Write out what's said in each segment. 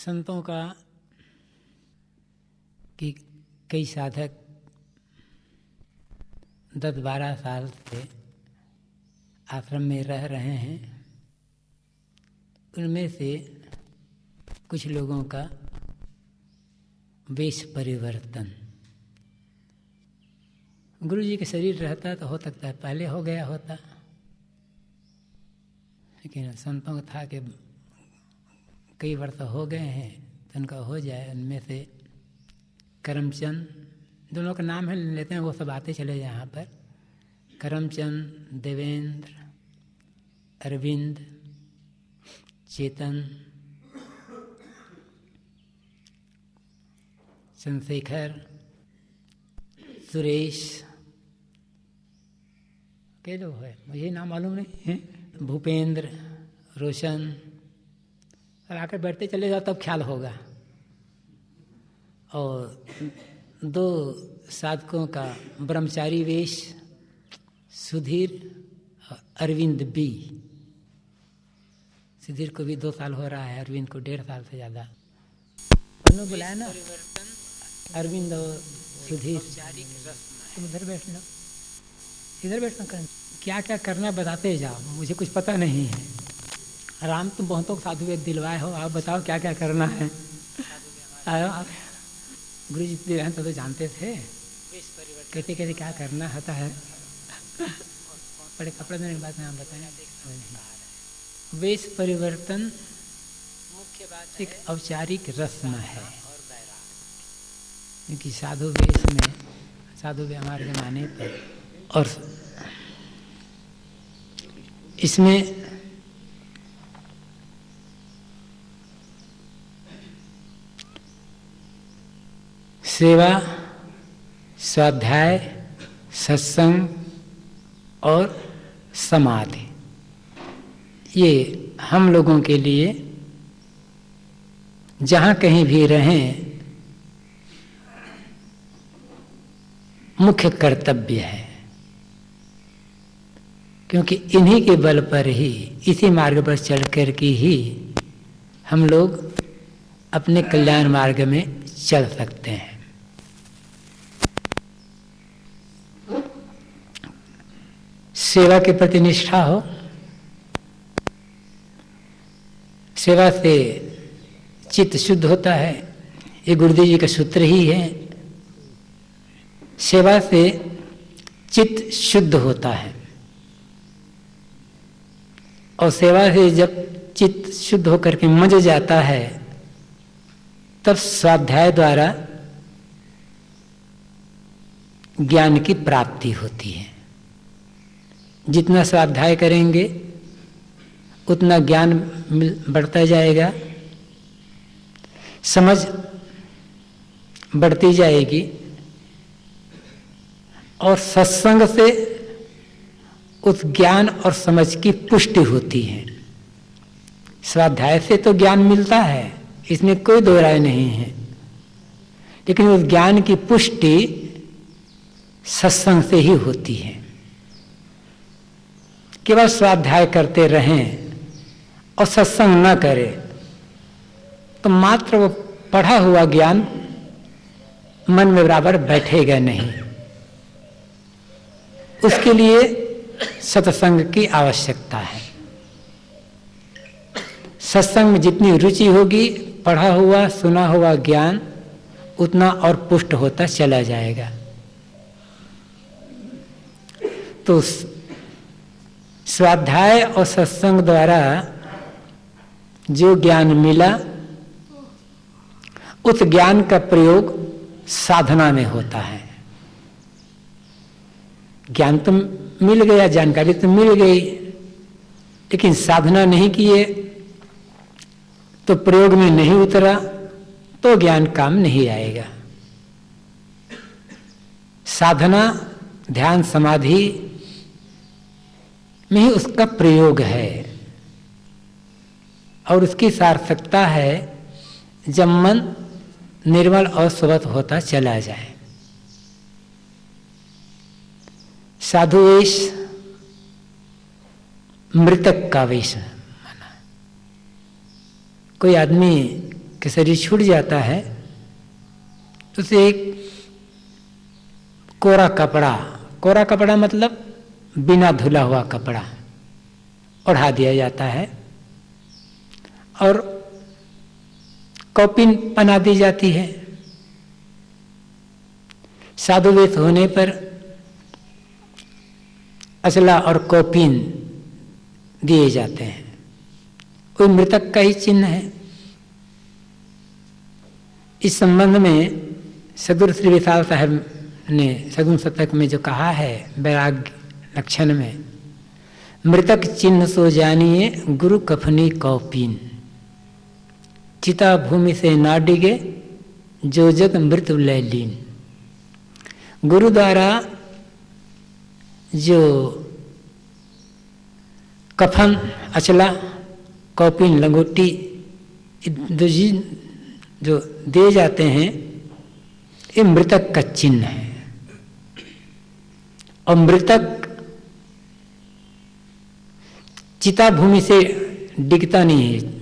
संतों का कि कई साधक 10-12 साल से आश्रम में रह रहे हैं। उनमें से कुछ लोगों का वेश परिवर्तन, गुरु जी के शरीर रहता तो हो सकता है पहले हो गया होता, लेकिन संतों का था कि कई वर्ष हो गए हैं तो उनका हो जाए। उनमें से करमचंद, दोनों का नाम है लेते हैं, वो सब आते चले जाए यहाँ पर। करमचंद, देवेंद्र, अरविंद, चेतन, चंद्रशेखर, सुरेश, कई लोग है, मुझे नाम मालूम नहीं है, भूपेंद्र, रोशन, और आकर बैठते चले जाओ तब ख्याल होगा। और 2 साधकों का ब्रह्मचारी वेश, सुधीर और अरविंद बी। सुधीर को भी 2 साल हो रहा है, अरविंद को 1.5 साल से ज़्यादा। उन्होंने बुलाया ना अरविंद और सुधीर, तुम इधर बैठ लो, इधर बैठना कर, क्या क्या करना बताते जाओ, मुझे कुछ पता नहीं है। आराम तुम बहुतों साधु वेद दिलवाए हो, आप बताओ क्या क्या करना है। गुरु जी दिलवाए तो जानते थे, कहते कहते क्या करना होता है। बड़े कपड़े देने के बाद नाम बताएं। वेश परिवर्तन मुख्य बात एक औपचारिक रस्म है, क्योंकि साधु वेश में, साधु व्यवहार जमाने पर, और इसमें सेवा, स्वाध्याय, सत्संग और समाधि, ये हम लोगों के लिए जहाँ कहीं भी रहें मुख्य कर्तव्य है। क्योंकि इन्हीं के बल पर ही, इसी मार्ग पर चल कर के ही हम लोग अपने कल्याण मार्ग में चल सकते हैं। सेवा के प्रति निष्ठा हो, सेवा से चित्त शुद्ध होता है, ये गुरुदेव जी का सूत्र ही है। सेवा से चित्त शुद्ध होता है, और सेवा से जब चित्त शुद्ध होकर के मज जाता है तब स्वाध्याय द्वारा ज्ञान की प्राप्ति होती है। जितना स्वाध्याय करेंगे उतना ज्ञान बढ़ता जाएगा, समझ बढ़ती जाएगी, और सत्संग से उस ज्ञान और समझ की पुष्टि होती है। स्वाध्याय से तो ज्ञान मिलता है, इसमें कोई दो राय नहीं है, लेकिन उस ज्ञान की पुष्टि सत्संग से ही होती है। केवल स्वाध्याय करते रहें और सत्संग न करें तो मात्र वो पढ़ा हुआ ज्ञान मन में बराबर बैठेगा नहीं। उसके लिए सत्संग की आवश्यकता है। सत्संग में जितनी रुचि होगी, पढ़ा हुआ सुना हुआ ज्ञान उतना और पुष्ट होता चला जाएगा। तो स्वाध्याय और सत्संग द्वारा जो ज्ञान मिला, उस ज्ञान का प्रयोग साधना में होता है। ज्ञान तो मिल गया, जानकारी तो मिल गई, लेकिन साधना नहीं किए तो प्रयोग में नहीं उतरा तो ज्ञान काम नहीं आएगा। साधना, ध्यान, समाधि में ही उसका प्रयोग है, और उसकी सार्थकता है जब मन निर्मल और स्वत होता चला जाए। साधु वेश मृतक का वेश माना। कोई आदमी कि शरीर छूट जाता है तो उसे एक कोरा कपड़ा मतलब बिना धुला हुआ कपड़ा ओढ़ा दिया जाता है और कौपीन पहना दी जाती है। साधु वेश होने पर असला और कौपीन दिए जाते हैं, कोई मृतक का ही चिन्ह है। इस संबंध में सदगुरु श्री विशाल साहब ने सगुण शतक में जो कहा है वैराग्य लक्षण में, मृतक चिन्ह सो जानिए गुरु कफनी कौपीन, चिता भूमि से ना डिगे जो जग मृत्यु लय लीन। गुरु द्वारा जो कफन, अचला, कौपीन, लंगोटी जो दिए जाते हैं ये मृतक का चिन्ह है। और मृतक चिता भूमि से डिगता नहीं है।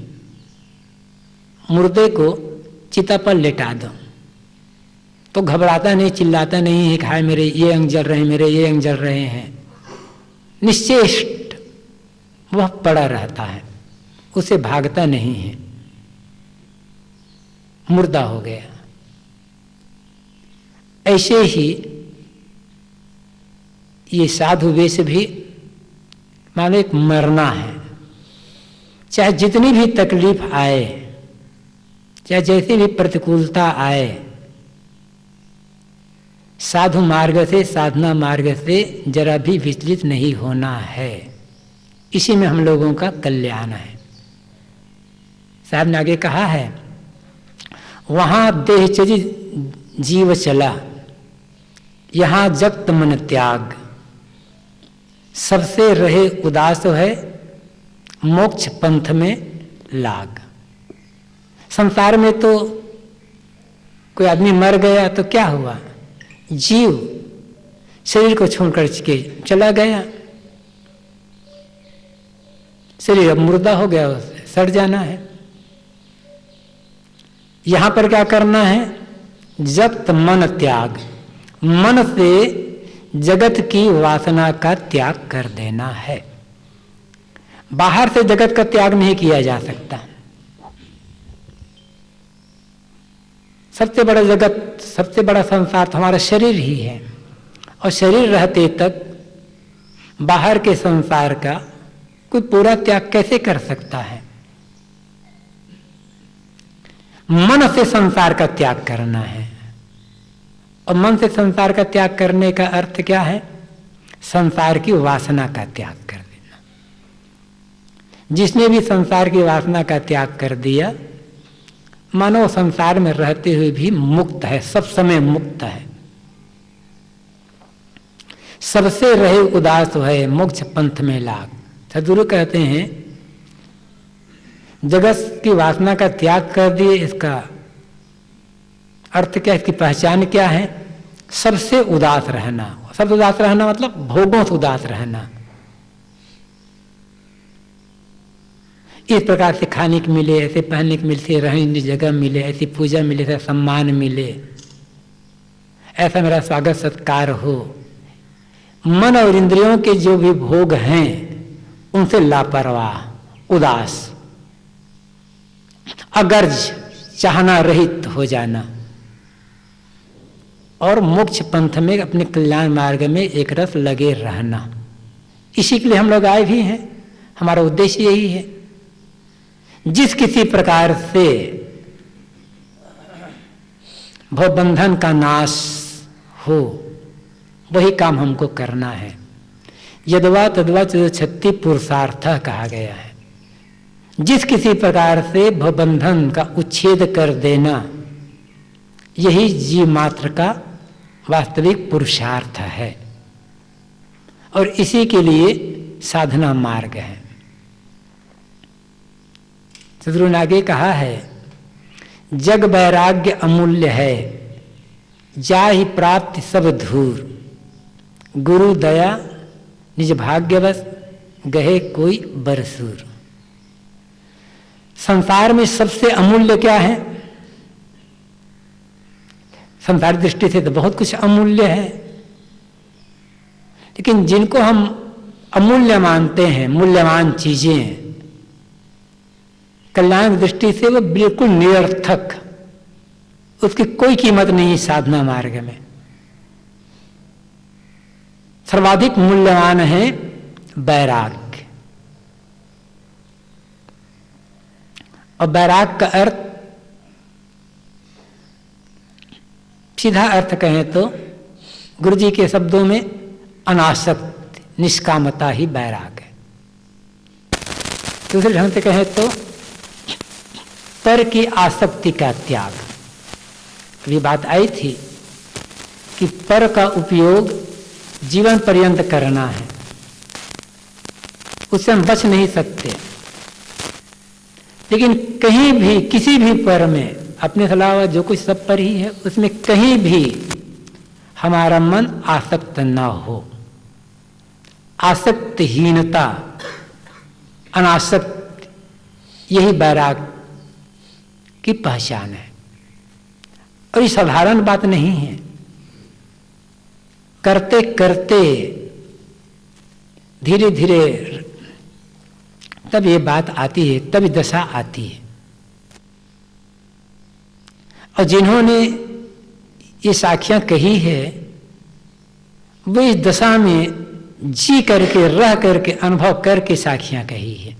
मुर्दे को चिता पर लेटा दो तो घबराता नहीं, चिल्लाता नहीं है कि हाय मेरे ये अंग जल रहे हैं, मेरे ये अंग जल रहे हैं। निश्चेष्ट वह पड़ा रहता है, उसे भागता नहीं है, मुर्दा हो गया। ऐसे ही ये साधु वेश भी मानो एक मरना है। चाहे जितनी भी तकलीफ आए, चाहे जैसी भी प्रतिकूलता आए, साधु मार्ग से, साधना मार्ग से जरा भी विचलित नहीं होना है। इसी में हम लोगों का कल्याण है। साहब ने आगे कहा है, वहां देह चरी जीव चला, यहां जगत मन त्याग, सबसे रहे उदास है मोक्ष पंथ में लाग। संसार में तो कोई आदमी मर गया तो क्या हुआ, जीव शरीर को छोड़कर के चला गया, शरीर अब मुर्दा हो गया, सड़ जाना है। यहां पर क्या करना है, जगत मन त्याग, मन से जगत की वासना का त्याग कर देना है। बाहर से जगत का त्याग नहीं किया जा सकता। सबसे बड़ा जगत, सबसे बड़ा संसार तो हमारा शरीर ही है, और शरीर रहते तक बाहर के संसार का कोई पूरा त्याग कैसे कर सकता है। मन से संसार का त्याग करना है, और मन से संसार का त्याग करने का अर्थ क्या है, संसार की वासना का त्याग कर देना। जिसने भी संसार की वासना का त्याग कर दिया, मानो संसार में रहते हुए भी मुक्त है, सब समय मुक्त है। सबसे रहे उदास है मोक्ष पंथ में लाग। सद्गुरु कहते हैं जगत की वासना का त्याग कर दिए, इसका अर्थ क्या, इसकी पहचान क्या है, सबसे उदास रहना। सबसे उदास रहना मतलब भोगों से उदास रहना। इस प्रकार से खाने को मिले, ऐसे पहनने को मिले, रहने की जगह मिले, ऐसी पूजा मिले, ऐसा सम्मान मिले, ऐसा मेरा स्वागत सत्कार हो। मन और इंद्रियों के जो भी भोग हैं उनसे लापरवाह, उदास, अगर्ज, चाहना रहित हो जाना, और मोक्ष पंथ में अपने कल्याण मार्ग में एक रस लगे रहना। इसी के लिए हम लोग आए भी हैं, हमारा उद्देश्य यही है। जिस किसी प्रकार से भवबंधन का नाश हो वही काम हमको करना है। यदवा तद्वा छत्ती पुरुषार्थ कहा गया है। जिस किसी प्रकार से भवबंधन का उच्छेद कर देना, यही जीव मात्र का वास्तविक पुरुषार्थ है, और इसी के लिए साधना मार्ग है। सद्गुरु ने आगे कहा है, जग वैराग्य अमूल्य है, जाहि प्राप्ति सब धूर, गुरु दया निज भाग्यवश गहे कोई बरसूर। संसार में सबसे अमूल्य क्या है, संसारिक दृष्टि से तो बहुत कुछ अमूल्य है, लेकिन जिनको हम अमूल्य मानते हैं, मूल्यवान चीजें, कल्याण की दृष्टि से वो बिल्कुल निरर्थक, उसकी कोई कीमत नहीं साधना मार्ग में। सर्वाधिक मूल्यवान है वैराग्य, और वैराग का अर्थ, सीधा अर्थ कहें तो गुरु जी के शब्दों में अनासक्ति, निष्कामता ही वैराग है। दूसरे ढंग से कहें तो पर की आसक्ति का त्याग। अभी बात आई थी कि पर का उपयोग जीवन पर्यंत करना है, उससे हम बच नहीं सकते, लेकिन कहीं भी किसी भी पर में, अपने से अलावा जो कुछ सब पर ही है, उसमें कहीं भी हमारा मन आसक्त न हो। आसक्तहीनता, अनासक्त, यही वैराग की पहचान है। और ये साधारण बात नहीं है। करते करते धीरे धीरे तब ये बात आती है, तब दशा आती है। और जिन्होंने ये साखियां कही है, वो इस दशा में जी करके, रह करके, अनुभव करके साखियां कही है।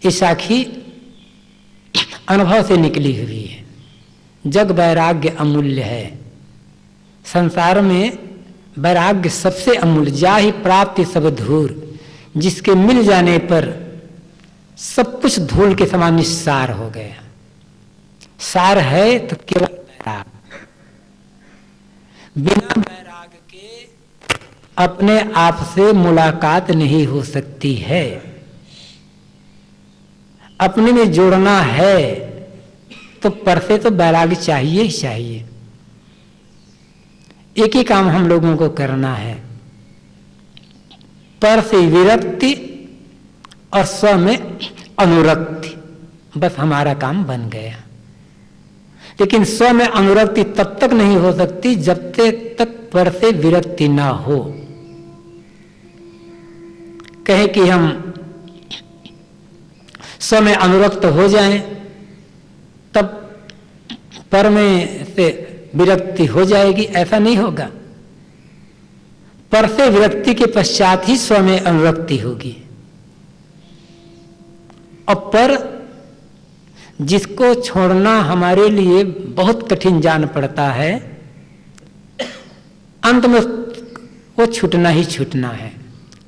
ये साखी अनुभव से निकली हुई है। जग वैराग्य अमूल्य है। संसार में वैराग्य सबसे अमूल्य, जाहि प्राप्ति सब धूर, जिसके मिल जाने पर सब कुछ धूल के समान निस्सार हो गया। सार है तो केवल वैराग। बिना वैराग के अपने आप से मुलाकात नहीं हो सकती है। अपने में जोड़ना है तो पर से तो वैराग्य चाहिए ही चाहिए। एक ही काम हम लोगों को करना है, पर से विरक्ति और स्व में अनुरक्ति, बस हमारा काम बन गया। लेकिन स्व में अनुरक्ति तब तक नहीं हो सकती जब तक पर से विरक्ति ना हो। कहे कि हम स्व में अनुरक्त हो जाएं, तब पर में से विरक्ति हो जाएगी, ऐसा नहीं होगा। पर से विरक्ति के पश्चात ही स्व में अनुरक्ति होगी। और पर जिसको छोड़ना हमारे लिए बहुत कठिन जान पड़ता है, अंत में वो छूटना ही छूटना है।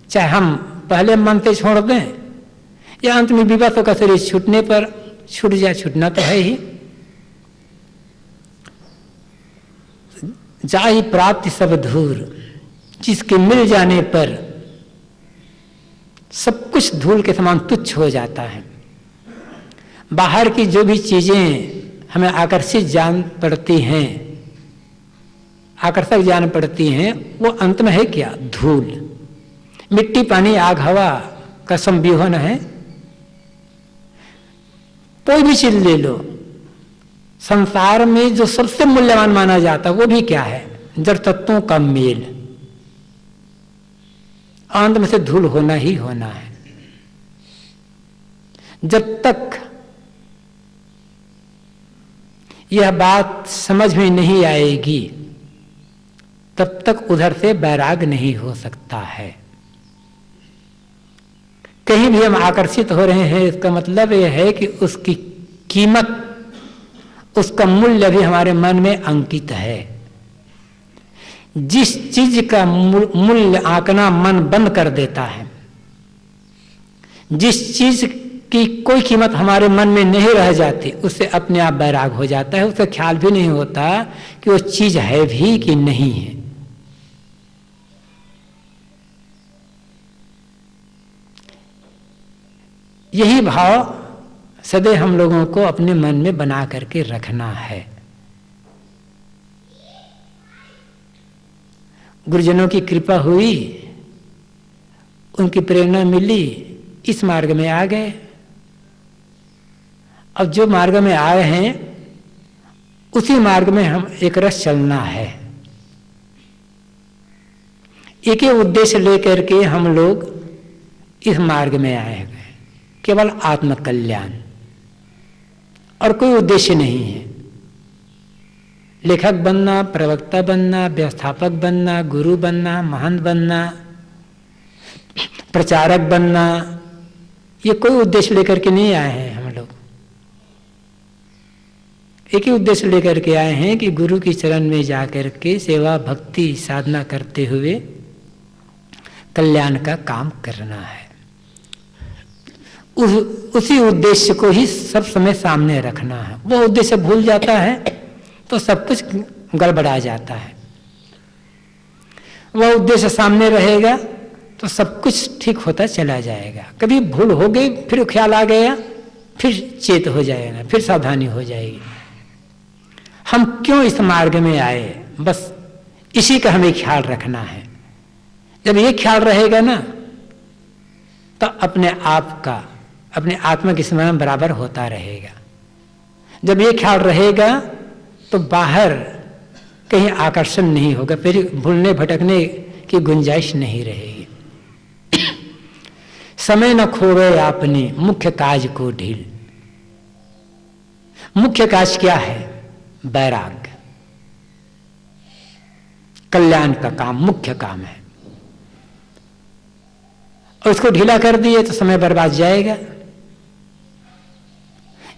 चाहे हम पहले मन से छोड़ दें या अंत में विवश का शरीर छूटने पर छूट जाए, छूटना तो है ही। जाहि प्राप्ति सब धूर, जिसके मिल जाने पर सब कुछ धूल के समान तुच्छ हो जाता है। बाहर की जो भी चीजें हमें आकर्षित जान पड़ती हैं, आकर्षक जान पड़ती हैं, वो अंत में है क्या? धूल। मिट्टी, पानी, आग, हवा का संविहन है। कोई भी चीज ले लो, संसार में जो सबसे मूल्यवान माना जाता है वो भी क्या है? जड़ तत्वों का मेल। अंत में से धूल होना ही होना है। जब तक यह बात समझ में नहीं आएगी, तब तक उधर से वैराग नहीं हो सकता है। कहीं भी हम आकर्षित हो रहे हैं, इसका मतलब यह है कि उसकी कीमत, उसका मूल्य भी हमारे मन में अंकित है। जिस चीज का मूल्य आंकना मन बंद कर देता है, जिस चीज की कोई कीमत हमारे मन में नहीं रह जाती, उससे अपने आप वैराग हो जाता है। उसका ख्याल भी नहीं होता कि वो चीज है भी कि नहीं है। यही भाव सदैव हम लोगों को अपने मन में बना करके रखना है। गुरुजनों की कृपा हुई, उनकी प्रेरणा मिली, इस मार्ग में आ गए। अब जो मार्ग में आए हैं उसी मार्ग में हम एक रस चलना है। एक ही उद्देश्य लेकर के हम लोग इस मार्ग में आए हैं, केवल आत्मकल्याण, और कोई उद्देश्य नहीं है। लेखक बनना, प्रवक्ता बनना, व्यवस्थापक बनना, गुरु बनना, महंत बनना, प्रचारक बनना, ये कोई उद्देश्य लेकर के नहीं आए हैं हम लोग। एक ही उद्देश्य लेकर के आए हैं कि गुरु की चरण में जाकर के सेवा भक्ति साधना करते हुए कल्याण का काम करना है। उसी उद्देश्य को ही सब समय सामने रखना है। वो उद्देश्य भूल जाता है तो सब कुछ गड़बड़ा जाता है। वह उद्देश्य सामने रहेगा तो सब कुछ ठीक होता चला जाएगा। कभी भूल हो गई, फिर ख्याल आ गया, फिर चेत हो जाएगा, फिर सावधानी हो जाएगी। हम क्यों इस मार्ग में आए, बस इसी का हमें ख्याल रखना है। जब ये ख्याल रहेगा ना तो अपने आप का, अपने आत्मा की स्मरण बराबर होता रहेगा। जब ये ख्याल रहेगा तो बाहर कहीं आकर्षण नहीं होगा, फिर भूलने भटकने की गुंजाइश नहीं रहेगी। समय न खोवे आपने मुख्य काज को ढील। मुख्य काज क्या है? वैराग्य, कल्याण का काम मुख्य काम है, और उसको ढीला कर दिए तो समय बर्बाद जाएगा।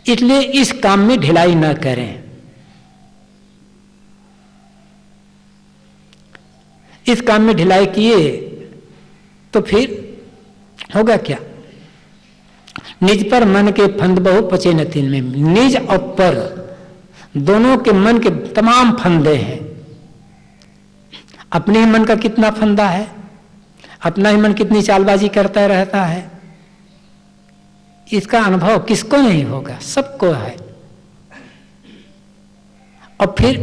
इसलिए इस काम में ढिलाई न करें। इस काम में ढिलाई किए तो फिर होगा क्या? निज पर मन के फंद बहु पचे न तिन में। निज और पर दोनों के मन के तमाम फंदे हैं। अपने ही मन का कितना फंदा है, अपना ही मन कितनी चालबाजी करता रहता है, इसका अनुभव किसको नहीं होगा? सबको है। और फिर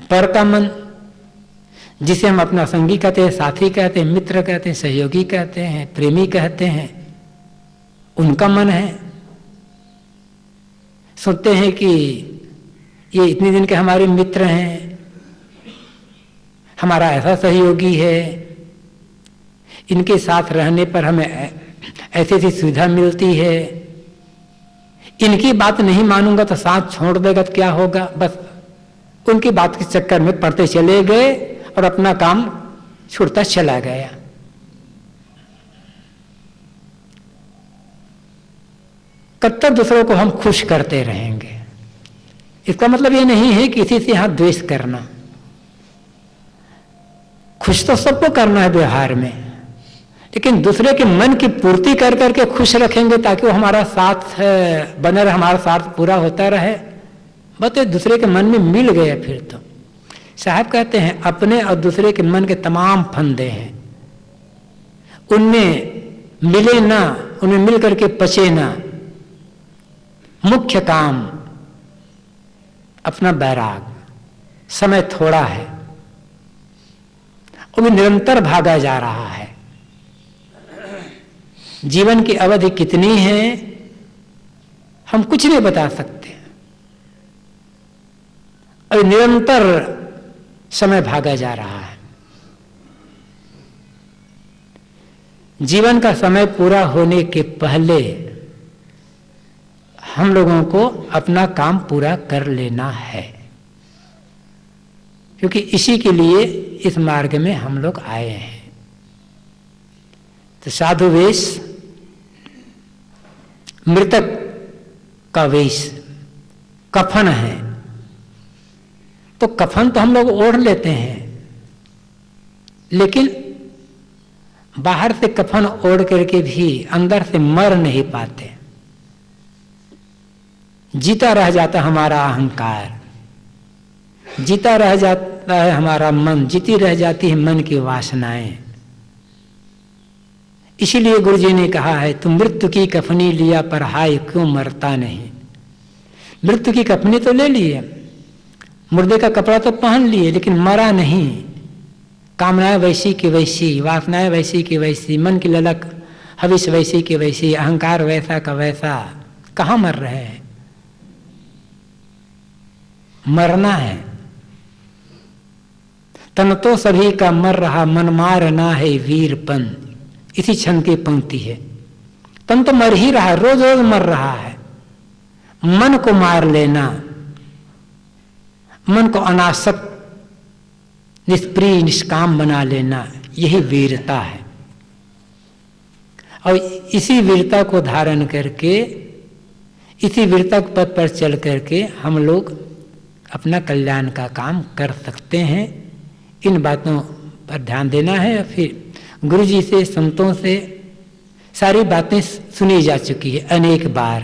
पर का मन, जिसे हम अपना संगी कहते हैं, साथी कहते हैं, मित्र कहते हैं, सहयोगी कहते हैं, प्रेमी कहते हैं, उनका मन है। सोचते हैं कि ये इतने दिन के हमारे मित्र हैं, हमारा ऐसा सहयोगी है, इनके साथ रहने पर हमें ऐसी ऐसी सुविधा मिलती है, इनकी बात नहीं मानूंगा तो साथ छोड़ देगा तो क्या होगा? बस उनकी बात के चक्कर में पड़ते चले गए और अपना काम छूटता चला गया। कब तक दूसरों को हम खुश करते रहेंगे? इसका मतलब ये नहीं है किसी से यहां द्वेष करना। खुश तो सबको करना है व्यवहार में, लेकिन दूसरे के मन की पूर्ति कर करके खुश रखेंगे ताकि वो हमारा साथ बने रहे, हमारा साथ पूरा होता रहे। बस दूसरे के मन में मिल गया फिर तो। साहब कहते हैं अपने और दूसरे के मन के तमाम फंदे हैं, उनमें मिले ना, उनमें मिल करके पचे ना। मुख्य काम अपना वैराग। समय थोड़ा है, वो भी निरंतर भागा जा रहा है। जीवन की अवधि कितनी है हम कुछ नहीं बता सकते। और निरंतर समय भागा जा रहा है। जीवन का समय पूरा होने के पहले हम लोगों को अपना काम पूरा कर लेना है, क्योंकि इसी के लिए इस मार्ग में हम लोग आए हैं। तो साधु वेश, मृतक का वेश, कफन है। तो कफन तो हम लोग ओढ़ लेते हैं, लेकिन बाहर से कफन ओढ़ करके भी अंदर से मर नहीं पाते। जीता रह जाता हमारा अहंकार, जीता रह जाता है हमारा मन, जीती रह जाती है मन की वासनाएं। इसीलिए गुरु जी ने कहा है तुम मृत्यु की कफनी लिया पर हाय क्यों मरता नहीं। मृत्यु की कफनी तो ले लिए, मुर्दे का कपड़ा तो पहन लिए, लेकिन मरा नहीं। कामनाएं वैसी की वैसी, वासनाएं वैसी की वैसी, मन की ललक हविष वैसी की वैसी, अहंकार वैसा का वैसा, कहाँ मर रहे हैं? मरना है। तन तो सभी का मर रहा, मन मारना है वीरपन, इसी छंद की पंक्ति है। तन तो मर ही रहा है, रोज रोज मर रहा है। मन को मार लेना, मन को अनासक्त, निष्प्रिय, निष्काम बना लेना, यही वीरता है। और इसी वीरता को धारण करके, इसी वीरता के पथ पर चल करके हम लोग अपना कल्याण का काम कर सकते हैं। इन बातों पर ध्यान देना है। फिर गुरु जी से, संतों से सारी बातें सुनी जा चुकी है अनेक बार।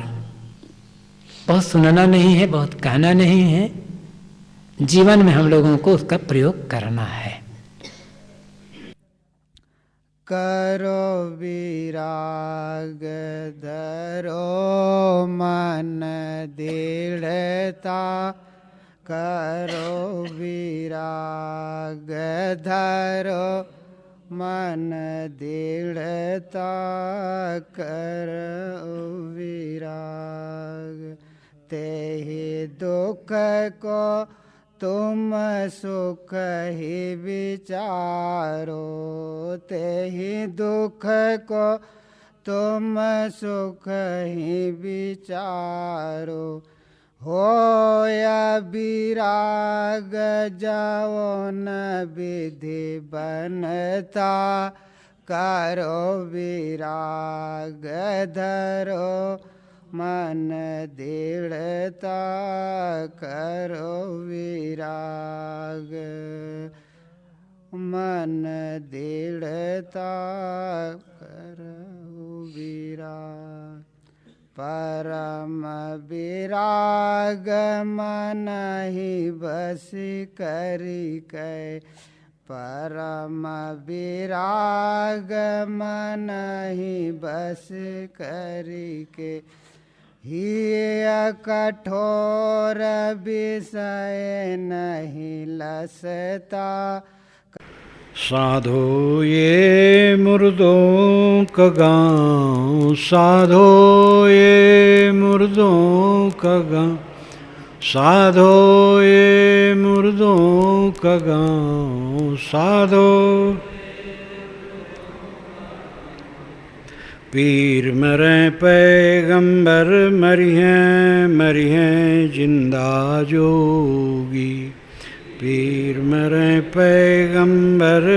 बहुत सुनना नहीं है, बहुत कहना नहीं है, जीवन में हम लोगों को उसका प्रयोग करना है। करो विराग धरो मन दृढ़ता, करो विराग धरो मन दृढ़ता, करो विराग। तेहि दुख को तुम सुख ही विचारो, तेहि दुख को तुम सुख ही विचारो। होया विराग जाओ न विधि बनता, करो विराग धरो मन दृढ़ता, करो विराग मन दृढ़ता, करो विराग। परम विराग मन ही बस करी कै, परम विराग मन ही बस करी के। हिय कठोर विषय नहीं लसता, साधो ये मुर्दों का गाँव, साधो ये मुर्दों का गाँव, साधो ये मुर्दों का गाँव, साधो। पीर मरें पैगंबर मरिहें, मरिहें जिंदा जोगी। पीर मरें पैगंबर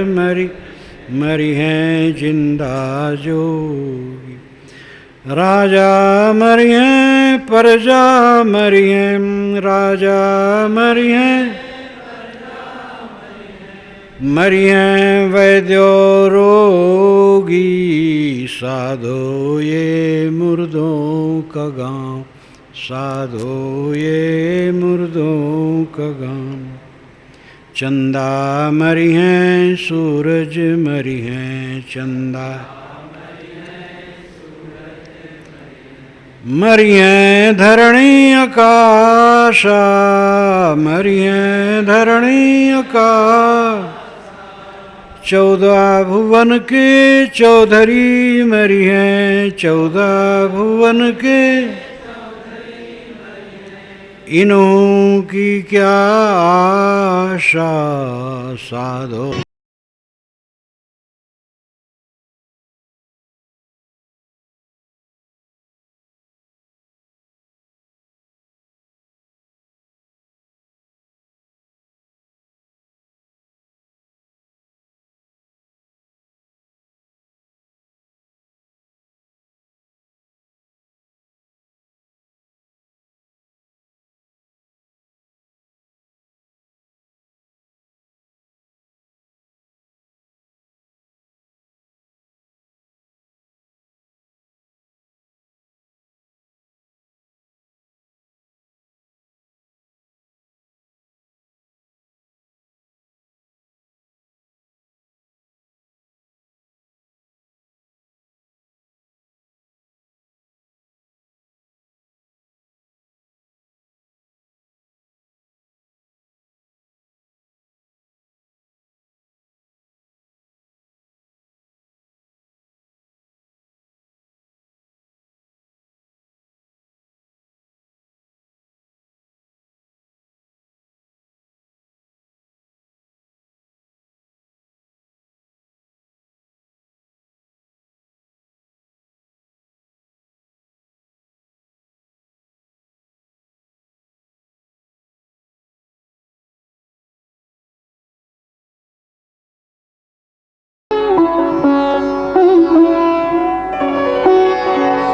मरिहें जिंदा जोगी। राजा मरिहें प्रजा मरिहें, राजा मरिहें, मरिहें वैद्यो रोगी। साधो ये मुर्दों का गाँव, साधो ये मुर्दों का गाँव। चंदा मरिहें सूरज मरिहें, चंदा मरिहें धरणी आकाशा, मरिहें धरणी आकाश। 14 भुवन के चौधरी मरिहें, 14 भुवन के। इन्हों की क्या आशा, साधो।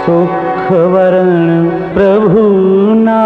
सुख वरण प्रभु ना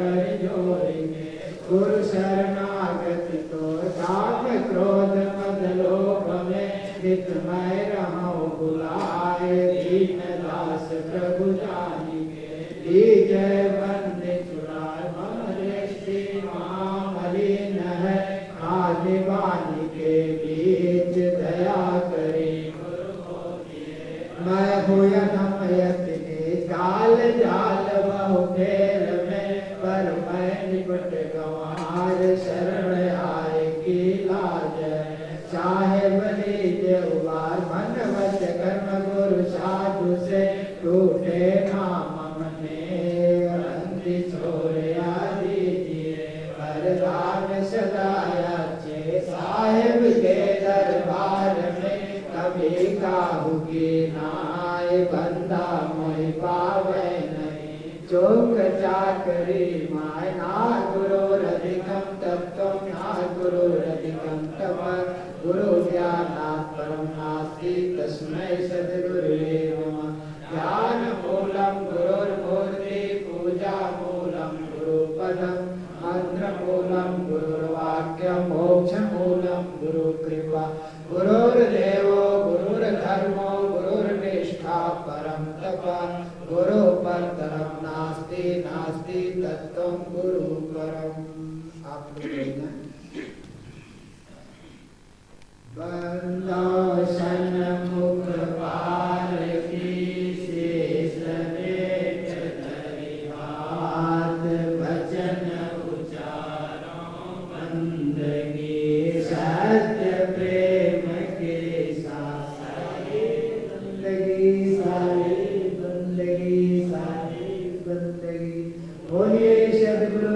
कर जोड़ेंगे। गुरु शरणागति तो काम क्रोध मद लोभ में नित मैं रहूं बुलाए। दीन दास प्रभु जानिके लीजय बंदे चुराए। मन दृष्टि महामलिन है आदि वाणी के बीच दया करी। मैं हूँ यति जाल जाल बहु खेल में पर मैं निपट गंवार। शरण आए की लाज चाहे बलि देवार। मन वच कर्म गुरु साधु से टूटे नाम मने। अंति छोड़िया दीजिए वरदान सदा अच्छे। साहेब के दरबार में कभी काहुकी नाय। बंदा मोहि पावे नहीं चोक चाकरी माय। ना गुरुरधिकम तत्त्वं ना गुरुरधिकम तप। गुरु ज्ञानात् परं नास्ति तस्मै सद्गुरुवे नमः। ज्ञान मूलं गुरुर्मूर्ति पूजा मूलं गुरुपदम्। मंत्र मूलं गुरुर्वाक्यं मोक्ष मूलं गुरुकृपा। गुरुर्देवो गुरुर्धर्मो गुरुर्निष्ठा परं तप। गुरु परतरं नास्ति नास्ति तत्त्वं गुरु परम्। आप लोग बंदो सन्मुख पार की शेष नेत्र धरि हाथ। भजन उचारो बंदगी सत्य प्रेम के साथ। बंदगी सारी बंदगी सारी बंदगी। बोलिए सद्गुरु